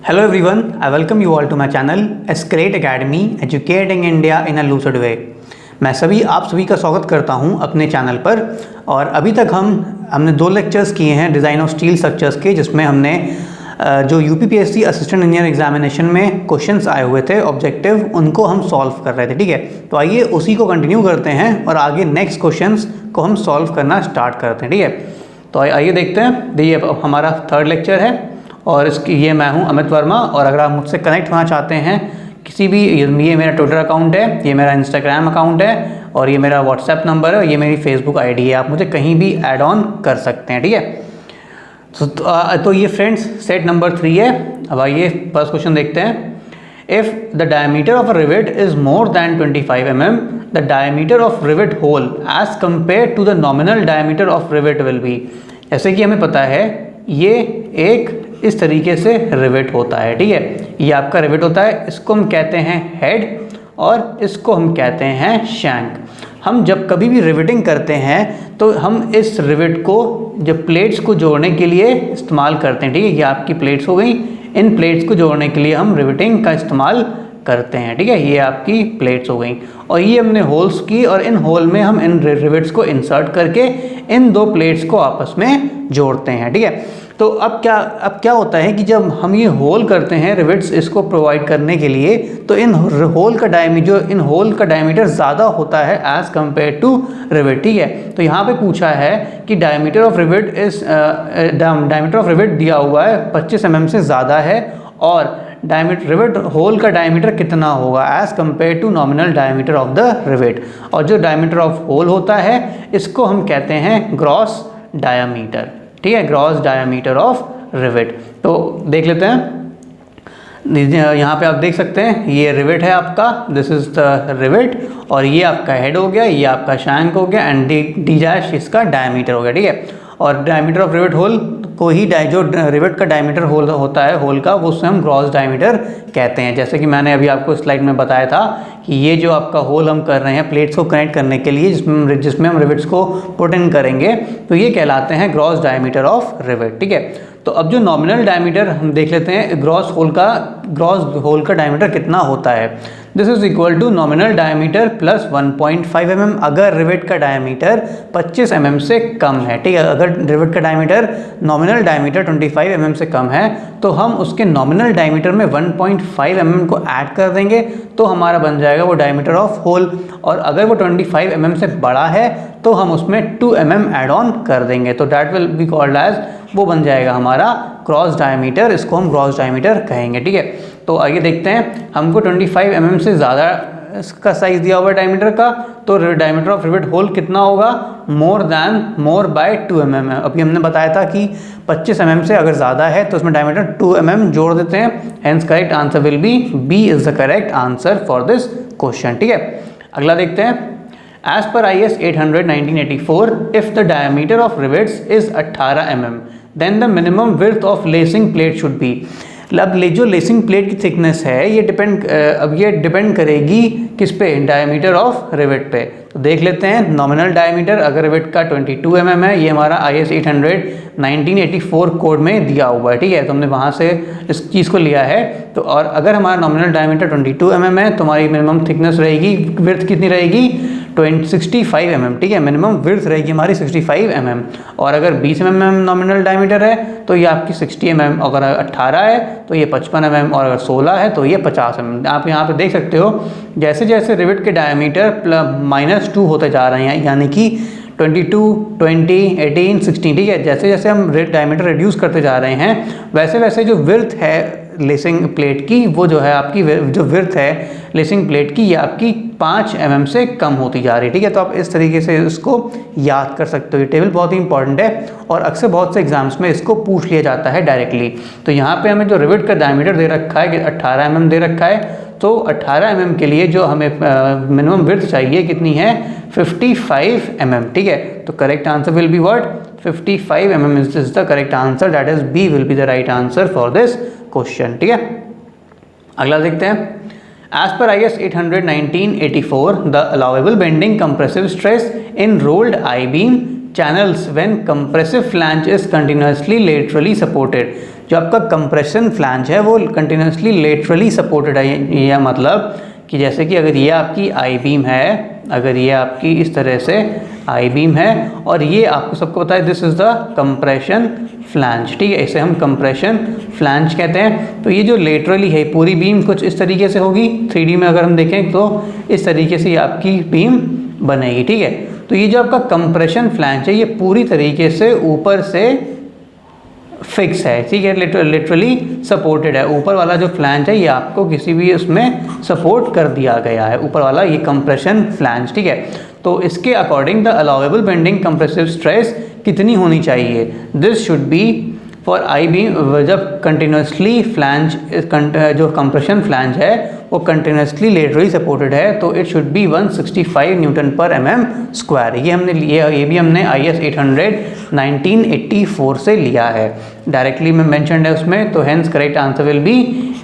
Hello everyone, I welcome you all to my channel Escalate Academy Educating India in a Lucid Way। मैं आप सभी का स्वागत करता हूं अपने चैनल पर। और अभी तक हमने 2 लेक्चर्स किए हैं डिज़ाइन ऑफ स्टील स्ट्रक्चर्स के, जिसमें हमने जो यूपीपीएससी असिस्टेंट इंजीनियर एग्जामिनेशन में क्वेश्चंस आए हुए थे ऑब्जेक्टिव, उनको हम सॉल्व कर रहे थे। ठीक है, तो आइए उसी को कंटिन्यू करते हैं और आगे नेक्स्ट क्वेश्चंस को हम सॉल्व करना स्टार्ट करते हैं। ठीक है, तो आइए देखते हैं। ये हमारा 3rd लेक्चर है और ये मैं हूं अमित वर्मा। और अगर आप मुझसे कनेक्ट होना चाहते हैं किसी भी, ये मेरा ट्विटर अकाउंट है, ये मेरा इंस्टाग्राम अकाउंट है और ये मेरा व्हाट्सएप नंबर है, ये मेरी फेसबुक आईडी है। आप मुझे कहीं भी ऐड ऑन कर सकते हैं। ठीक है, तो ये फ्रेंड्स सेट नंबर 3 है। अब आइए फर्स्ट क्वेश्चन देखते हैं। If the diameter of a rivet is more than 25 mm, the diameter of rivet hole as compare to the nominal diameter of rivet will be. जैसे कि हमें पता है ये एक इस तरीके से रिवेट होता है। ठीक है, ये आपका रिवेट होता है, इसको हम कहते हैं हेड और इसको हम कहते हैं शैंक। हम जब कभी भी रिवेटिंग करते हैं तो हम इस रिवेट को जब प्लेट्स को जोड़ने के लिए इस्तेमाल करते हैं। ठीक है, ये आपकी प्लेट्स हो गई, इन प्लेट्स को जोड़ने के लिए हम रिवेटिंग का इस्तेमाल करते हैं। ठीक है, ये आपकी प्लेट्स हो गई और ये हमने होल्स की और इन होल में हम इन रिवेट्स को इंसर्ट करके इन 2 प्लेट्स को आपस में जोड़ते हैं। ठीक है, तो अब क्या होता है कि जब हम ये होल करते हैं रिवेट्स इसको प्रोवाइड करने के लिए, तो इन होल का डायमीटर ज़्यादा होता है एज़ कम्पेयर टू रिवेट। ठीक है, तो यहाँ पे पूछा है कि डायमीटर ऑफ रिवेट दिया हुआ है 25 mm से ज़्यादा है और रिवेट होल का डायमीटर कितना होगा as compare to nominal diameter of the rivet. और जो डायमीटर ऑफ होल होता है इसको हम कहते हैं ग्रॉस डायामीटर। ठीक है, ग्रॉस डायामीटर ऑफ रिवेट। तो देख लेते हैं, यहाँ पे आप देख सकते हैं ये रिवेट है आपका, दिस इज द रिवेट, और ये आपका हेड हो गया, ये आपका शैंक हो गया एंड डी डैश इसका डायमीटर हो गया। ठीक है, और डायमीटर ऑफ रिवेट होल को ही जो रिवेट का डायमीटर होल होता है होल का, वो उससे हम ग्रॉस डायमीटर कहते हैं। जैसे कि मैंने अभी आपको स्लाइड में बताया था कि ये जो आपका होल हम कर रहे हैं प्लेट्स को कनेक्ट करने के लिए, जिसमें हम रिवेट्स को पुट इन करेंगे, तो ये कहलाते हैं ग्रॉस डायमीटर ऑफ रिवेट। ठीक है, तो अब जो नॉमिनल डायमीटर हम देख लेते हैं, ग्रॉस होल का डायमीटर कितना होता है। This is equal to nominal diameter plus 1.5 mm अगर रिवेट का डायमीटर 25 mm से कम है। ठीक है, अगर रिवेट का डायमीटर नॉमिनल डायमीटर 25 mm से कम है तो हम उसके नॉमिनल डायमीटर में 1.5 mm को ऐड कर देंगे तो हमारा बन जाएगा वो डायमीटर ऑफ होल। और अगर वो 25 mm से बड़ा है तो हम उसमें 2 mm ऐड ऑन कर देंगे, तो that will be called as, वो बन जाएगा हमारा क्रॉस डायमीटर, इसको हम ग्रॉस डायमीटर कहेंगे। ठीक है, तो आइए देखते हैं, हमको 25 mm से ज़्यादा इसका साइज़ दिया हुआ है डायमीटर का, तो डायमीटर ऑफ रिवेट होल कितना होगा, मोर बाय 2 mm है। अभी हमने बताया था कि 25 mm से अगर ज़्यादा है तो उसमें डायमीटर 2 mm जोड़ देते हैं, hence correct answer will B is the correct answer for this question. ठीक है, अगला देखते हैं। As per IS 800 1984, if the diameter of rivets is 18 mm, then the minimum width of lacing plate should be। अब जो lacing plate की thickness है ये डिपेंड करेगी किस पे, डायमीटर ऑफ रिवेट पे। तो देख लेते हैं, नॉमिनल डायमीटर अगर रिवेट का 22 mm है, ये हमारा IS 800 1984 कोड में दिया हुआ है। ठीक है, तो हमने वहाँ से इस चीज़ को लिया है। तो और अगर हमारा नॉमिनल डायमीटर 22 mm है तो हमारी मिनिमम थिकनेस रहेगी, विड्थ कितनी रहेगी, 65 mm। ठीक है, मिनिमम विड्थ रहेगी हमारी 65 mm। और अगर 20 mm नॉमिनल डायमीटर है तो ये आपकी 60 mm, अगर 18 है तो ये 55 mm, और अगर 16 है तो ये 50 mm। आप यहाँ पे देख सकते हो जैसे जैसे रिवेट के डायमीटर -2 होते जा रहे हैं, यानी कि 22, 20, 18, 16। ठीक है, जैसे जैसे हम डायमीटर रिड्यूस करते जा रहे हैं वैसे वैसे जो विड्थ है लेसिंग प्लेट की, वो जो है आपकी जो विड्थ है लेसिंग प्लेट की, ये आपकी 5 mm से कम होती जा रही है। ठीक है, तो आप इस तरीके से इसको याद कर सकते हो। ये टेबल बहुत ही इंपॉर्टेंट है और अक्सर बहुत से एग्जाम्स में इसको पूछ लिया जाता है डायरेक्टली। तो यहाँ पे हमें जो रिवेट का डायमीटर दे रखा है कि 18 mm दे रखा है, तो 18 mm के लिए जो हमें मिनिमम विड्थ चाहिए कितनी है, 55 mm। ठीक है, तो correct answer will be what, 55 mm is the correct answer, that is B will be the right answer for this question. ठीक है, अगला देखते हैं। As per IS 800 1984, the allowable bending compressive stress in rolled I-beam channels when compressive flange is continuously laterally supported। जो आपका compression flange है वो continuously laterally supported है। यह मतलब कि जैसे कि अगर ये आपकी आई बीम है, अगर ये आपकी इस तरह से आई बीम है और ये आपको सबको पता है this is the compression flange, ठीक है, इसे हम कंप्रेशन फ्लैंज कहते हैं। तो ये जो लेटरली है पूरी बीम कुछ इस तरीके से होगी, 3D में अगर हम देखें तो इस तरीके से आपकी बीम बनेगी, ठीक है। तो ये जो आपका कंप्रेशन फ्लैंज है ये पूरी तरीके से ऊपर से फिक्स है, ठीक है, लिटरली सपोर्टेड है। ऊपर वाला जो फ्लैंज है ये आपको किसी भी उसमें सपोर्ट कर दिया गया है, ऊपर वाला ये कंप्रेशन फ्लैंज, ठीक है। तो इसके according the allowable bending compressive stress कितनी होनी चाहिए? This should be for I beam, जब कंटिन्यूसली फ्लैंज जो कंप्रेशन फ्लैंज है वो कंटिन्यूसली लेटरली सपोर्टेड है तो इट शुड बी 165 न्यूटन पर mm स्क्वायर। ये हमने ये भी हमने IS 800 1984 से लिया है, डायरेक्टली में मेंशन्ड है उसमें। तो hence correct answer will B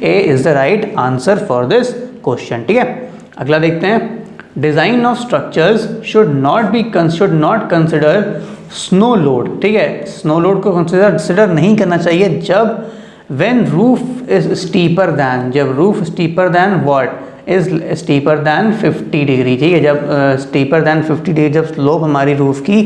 A is the right answer for this question, ठीक है। अगला देखते हैं, design of structures should not consider snow load, ठीक है। स्नो लोड को कंसिडर नहीं करना चाहिए जब when roof is steeper than, जब roof steeper than what is steeper than 50 degree, ठीक है। जब steeper than 50 डिग्री, जब स्लोप हमारी रूफ की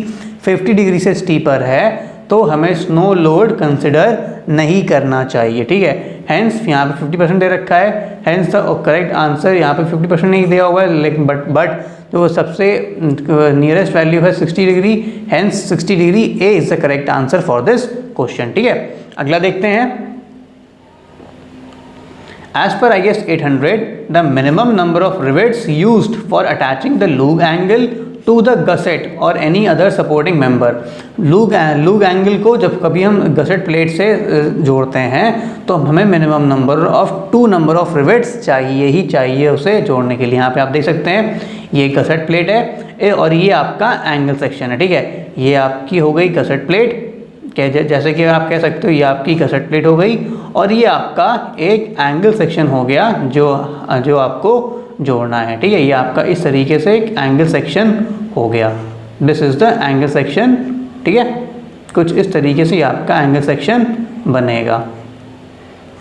50 डिग्री से स्टीपर है तो हमें स्नो लोड कंसिडर नहीं करना चाहिए, ठीक है। हेंस यहाँ पे 50% दे रखा है, हेंस द करेक्ट आंसर यहाँ पे 50% नहीं दिया हुआ है, लेकिन बट जो सबसे नियरेस्ट वैल्यू है 60 degree, hence 60 degree A is the correct answer for this question, ठीक है। अगला देखते हैं, as per IS 800 the minimum number of rivets used for attaching the lug angle to the gusset or any other supporting member। lug angle को जब कभी हम gusset plate से जोड़ते हैं तो हमें minimum number of 2 number of rivets चाहिए ही चाहिए उसे जोड़ने के लिए। यहाँ पे आप देख सकते हैं ये गसेट प्लेट है और ये आपका एंगल सेक्शन है, ठीक है। ये आपकी हो गई गसेट प्लेट, जैसे कि आप कह सकते हो ये आपकी गसेट प्लेट हो गई और ये आपका एक एंगल सेक्शन हो गया जो आपको जोड़ना है, ठीक है। ये आपका इस तरीके से एक एंगल सेक्शन हो गया, this is the angle section, ठीक है। कुछ इस तरीके से ये आपका एंगल सेक्शन बनेगा,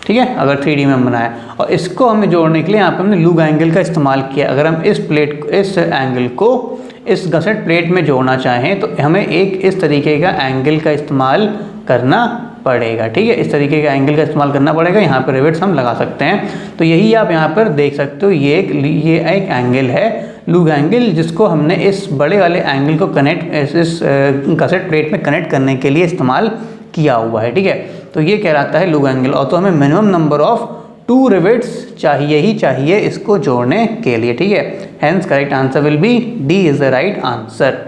ठीक है, अगर 3D में बनाया। और इसको हमें जोड़ने के लिए यहाँ पे हमने लूग एंगल का इस्तेमाल किया। अगर हम इस एंगल को इस गसेट प्लेट में जोड़ना चाहें तो हमें एक इस तरीके का एंगल का इस्तेमाल करना पड़ेगा, ठीक है। इस तरीके का एंगल का इस्तेमाल करना पड़ेगा, यहाँ पर रिवेट्स हम लगा सकते हैं। तो यही आप यहाँ पर देख सकते हो, ये एक एंगल है लूग एंगल, जिसको हमने इस बड़े वाले एंगल को इस गसेट प्लेट में कनेक्ट करने के लिए इस्तेमाल किया हुआ है, ठीक है। तो ये कहलाता है लूग एंगल, और तो हमें मिनिमम नंबर ऑफ 2 रिवेट्स चाहिए ही चाहिए इसको जोड़ने के लिए, ठीक है। Hence correct answer will be D is the right answer.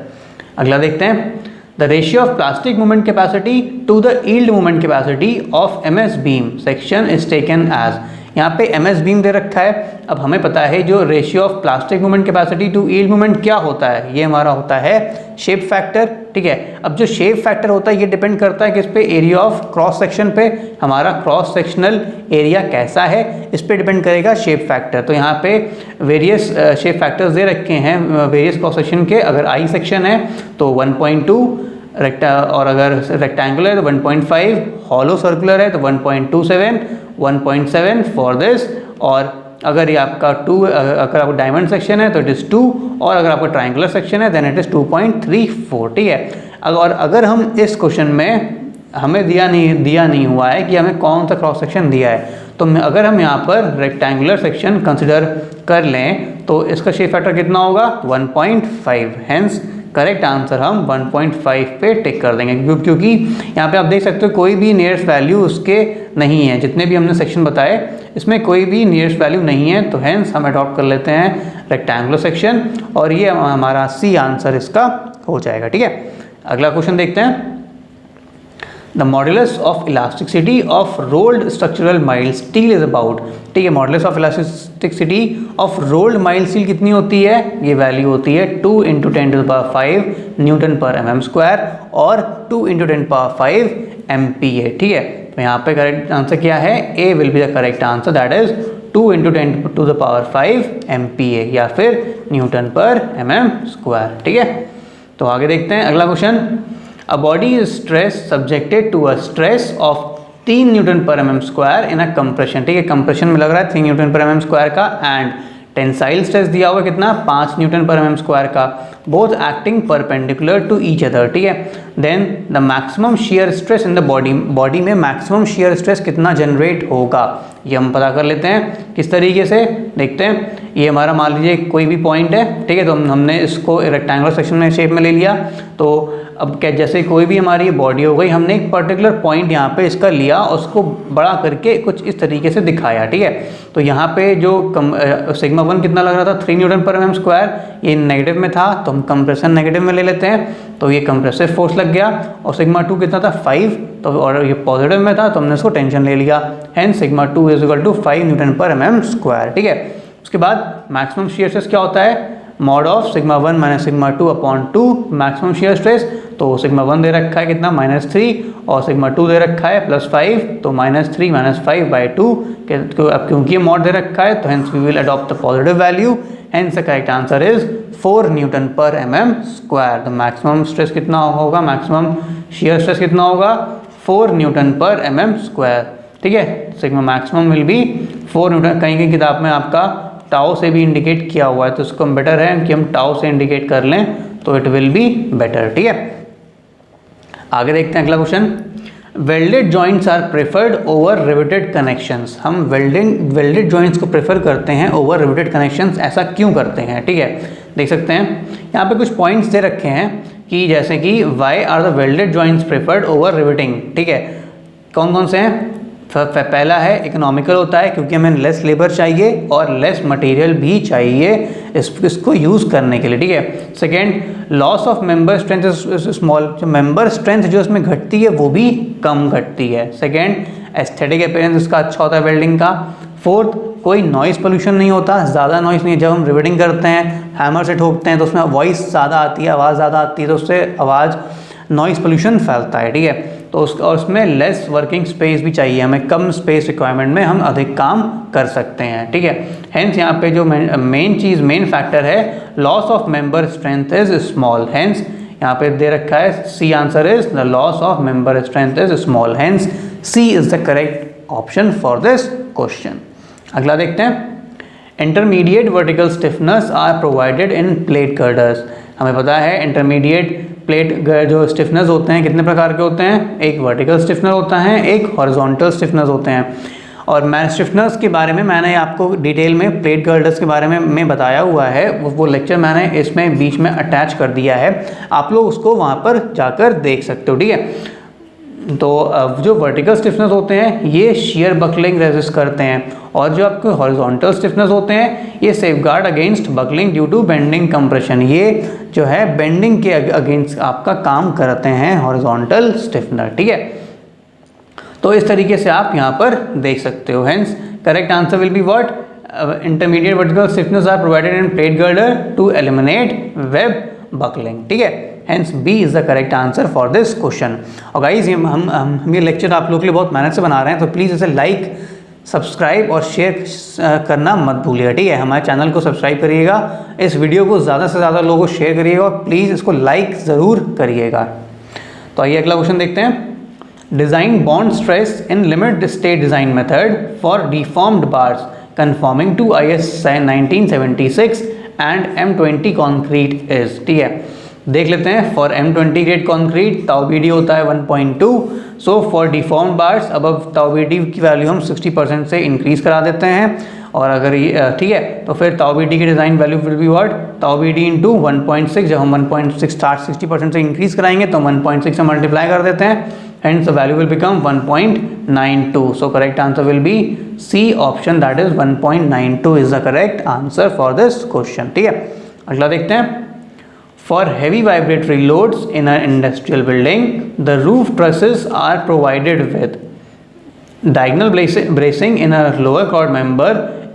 अगला देखते हैं, the ratio of plastic moment capacity to the yield moment capacity of MS beam section is taken as. यहाँ पे MS बीम दे रखा है। अब हमें पता है जो ratio of plastic moment capacity to yield moment क्या होता है, ये हमारा होता है शेप फैक्टर, ठीक है। अब जो शेप फैक्टर होता है ये डिपेंड करता है किस पे, एरिया ऑफ क्रॉस सेक्शन पे। हमारा क्रॉस सेक्शनल एरिया कैसा है इस पे डिपेंड करेगा शेप फैक्टर। तो यहाँ पे वेरियस शेप फैक्टर्स दे रखे हैं वेरियस क्रॉस सेक्शन के। अगर आई सेक्शन है तो 1.2, और अगर रेक्टेंगुलर है तो 1.5, हॉलो सर्कुलर है तो 1.27, 1.7 फॉर दिस। और अगर ये आपका अगर आपका डायमंड सेक्शन है तो इट इज़ 2, और अगर आपका ट्रायंगुलर सेक्शन है देन इट इज़ 2.34, ठीक है। और अगर हम इस क्वेश्चन में हमें दिया नहीं हुआ है कि हमें कौन सा क्रॉस सेक्शन दिया है, तो अगर हम यहाँ पर रेक्टेंगुलर सेक्शन कंसिडर कर लें तो इसका शेप फैक्टर कितना होगा, 1.5। हेंस करेक्ट आंसर हम 1.5 पे टिक कर देंगे, क्योंकि यहाँ पे आप देख सकते हो कोई भी नियरेस्ट वैल्यू उसके नहीं है। जितने भी हमने सेक्शन बताए इसमें कोई भी नियरेस्ट वैल्यू नहीं है, तो हेंस हम अडॉप्ट कर लेते हैं रेक्टेंगुलर सेक्शन, और ये हमारा सी आंसर इसका हो जाएगा, ठीक है। अगला क्वेश्चन देखते हैं, the modulus of elasticity of rolled structural mild steel is about, ठीक है। Modulus of elasticity of rolled mild steel कितनी होती है, ये वैल्यू होती है 2 × 10⁵ न्यूटन पर mm स्क्वायर और 2 × 10⁵ MPa, ठीक है। तो यहाँ पे करेक्ट आंसर क्या है, A will be the correct answer, that is 2 × 10⁵ MPa या फिर न्यूटन पर mm स्क्वायर, ठीक है। तो आगे देखते हैं अगला question, A body is stress subjected to a stress of 3 newton पर mm square in a compression, ठीक है, कंप्रेशन में लग रहा है 3 न्यूटन पर mm स्क्वायर का, एंड टेंसाइल स्ट्रेस दिया हुआ कितना 5 न्यूटन पर mm स्क्वायर का, both acting perpendicular to each other, ठीक है। Then the maximum shear stress in the body में मैक्सिमम शियर स्ट्रेस कितना जनरेट होगा ये हम पता कर लेते हैं। किस तरीके से देखते हैं, ये हमारा मान लीजिए कोई भी पॉइंट है, ठीक है, तो हमने इसको रेक्टेंगुलर सेक्शन में शेप में ले लिया। तो अब क्या, जैसे कोई भी हमारी बॉडी हो गई, हमने एक पर्टिकुलर पॉइंट यहाँ पे इसका लिया, उसको बड़ा करके कुछ इस तरीके से दिखाया, ठीक है। तो यहाँ पे जो सिग्मा 1 कितना लग रहा था 3 न्यूटन पर mm स्क्वायर, ये नेगेटिव में था तो हम कंप्रेशन नेगेटिव में ले लेते हैं, तो ये कंप्रेसिव फोर्स लग गया। और सिग्मा 2 कितना था 5, तो और ये पॉजिटिव में था तो हमने इसको टेंशन ले लिया, hence sigma 2 is equal to 5 newton पर mm स्क्वायर, ठीक है। उसके बाद मैक्सिमम शियर स्ट्रेस क्या होता है, mod of sigma 1 minus sigma 2 upon 2 maximum shear stress. तो सिग्मा 1 दे रखा है कितना -3 और सिग्मा 2 दे रखा है +5, तो -3 - 5/2, अब क्योंकि ये मॉड दे रखा है तो hence we will adopt the positive value, hence the correct answer is 4 newton पर mm स्क्वायर। तो मैक्सिमम स्ट्रेस कितना होगा, मैक्सिमम शियर स्ट्रेस कितना होगा 4 न्यूटन पर mm स्क्वायर, ठीक है। Sigma maximum will be 4 Newton, कहीं कहीं किताब में आपका टाउ से भी इंडिकेट किया हुआ है, तो इसको बेटर है कि हम टाउ से इंडिकेट कर लें तो इट विल बी बेटर, ठीक है। आगे देखते हैं अगला question, welded joints are preferred over riveted connections. हम वेल्डेड जॉइंट्स को प्रेफर करते हैं ओवर रिवेटेड कनेक्शंस, ऐसा क्यों करते हैं, ठीक है। देख सकते हैं यहाँ पे कुछ पॉइंट्स दे रखे हैं कि जैसे कि why are the welded joints preferred over riveting, ठीक है। कौन कौन से हैं, पहला है इकोनॉमिकल होता है क्योंकि हमें लेस लेबर चाहिए और लेस मटेरियल भी चाहिए इसको यूज़ करने के लिए, ठीक है। Second, loss of member strength is small, जो मेंबर स्ट्रेंथ जो इसमें घटती है वो भी कम घटती है। सेकेंड, एस्थेटिक अपीयरेंस इसका अच्छा होता है वेल्डिंग का। फोर्थ, कोई नॉइज़ पोल्यूशन नहीं होता, ज़्यादा नॉइज़ नहीं है। जब हम रिवेटिंग करते हैं, हैमर से ठोकते हैं तो उसमें वॉइस ज़्यादा आती है, आवाज़ ज़्यादा आती है, तो उससे आवाज़ नॉइज़ पोल्यूशन फैलता है, ठीक है। तो उसमें लेस वर्किंग स्पेस भी चाहिए, हमें कम स्पेस रिक्वायरमेंट में हम अधिक काम कर सकते हैं, ठीक है। हेंस यहाँ पे जो मेन फैक्टर है loss of member strength is small, hence यहाँ पे दे रखा है C answer is the loss of member strength is small, hence C is the correct option for this question. अगला देखते हैं, intermediate vertical stiffeners are provided in plate girders. हमें पता है इंटरमीडिएट प्लेट जो स्टिफनेस होते हैं कितने प्रकार के होते हैं, एक वर्टिकल स्टिफनर होता है, एक हॉरिजॉन्टल स्टिफनर होते हैं। और मैं स्टिफनर्स के बारे में मैंने आपको डिटेल में प्लेट गर्डर्स के बारे में बताया हुआ है, वो लेक्चर मैंने इसमें बीच में अटैच कर दिया है, आप लोग उसको वहाँ पर जाकर देख सकते हो, ठीक है। तो जो वर्टिकल स्टिफनेस होते हैं ये शेयर बकलिंग रेजिस्ट करते हैं, और जो आपके हॉरिजॉन्टल स्टिफनेस होते हैं ये safeguard against buckling due to bending compression, ये जो है बेंडिंग के अगेंस्ट आपका काम करते हैं हॉरिजॉन्टल स्टिफनर, ठीक है। तो इस तरीके से आप यहाँ पर देख सकते हो, hence correct answer will be what, intermediate vertical stiffeners are provided in plate girder to eliminate web buckling, ठीक है। Hence B is the correct answer for this question. और गाइज हम ये लेक्चर आप लोगों के लिए बहुत मेहनत से बना रहे हैं, तो प्लीज़ इसे लाइक, सब्सक्राइब और शेयर करना मत भूलिएगा, ठीक है। हमारे चैनल को सब्सक्राइब करिएगा, इस वीडियो को ज़्यादा से ज़्यादा लोगों को शेयर करिएगा और प्लीज़ इसको लाइक ज़रूर करिएगा। तो आइए अगला क्वेश्चन देखते हैं, design bond stress in limit state design method for deformed bars conforming to IS 1976 and M20 concrete is, ठीक है। देख लेते हैं, for M20 grade concrete tau BD होता है 1.2, सो फॉर डिफॉर्म्ड बार्स अब ताउ BD की वैल्यू हम 60% से इंक्रीज करा देते हैं, और अगर ये ठीक है तो फिर ताउ BD की design value will be what, tau BD into 1.6, जब हम 1.6 60% से इंक्रीज कराएंगे तो 1.6 से मल्टीप्लाई कर देते हैं, hence the value will become 1.92. So correct answer will be C option, that is 1.92 is the correct answer for this question, ठीक है। अगला देखते हैं, for heavy vibratory loads in an industrial building the roof trusses are provided with diagonal bracing in a lower chord member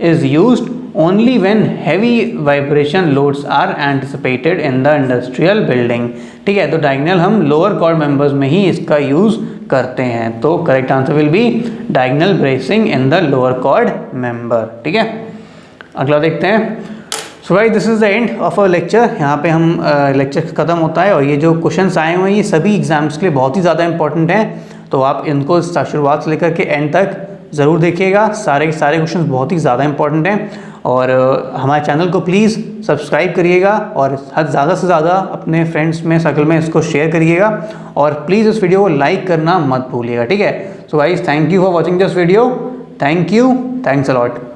is used only when heavy vibration loads are anticipated in the industrial building, ठीक है। तो diagonal हम lower cord members में ही इसका use करते हैं, तो correct answer will be diagonal bracing in the lower chord member, ठीक है। अगला देखते हैं, so guys this is the end of our lecture. यहाँ पे हम लेक्चर खत्म होता है, और ये जो क्वेश्चंस आए हुए हैं ये सभी एग्जाम्स के लिए बहुत ही ज़्यादा इंपॉर्टेंट हैं, तो आप इनको शुरुआत से लेकर के एंड तक ज़रूर देखिएगा। सारे के सारे क्वेश्चन बहुत ही ज़्यादा इंपॉर्टेंट हैं और हमारे चैनल को प्लीज़ सब्सक्राइब करिएगा और ज़्यादा से ज़्यादा अपने फ्रेंड्स में सर्कल में इसको शेयर करिएगा और प्लीज़ इस वीडियो को लाइक करना मत भूलिएगा, ठीक है। So guys, thank you for watching this video. Thank you, thanks a lot.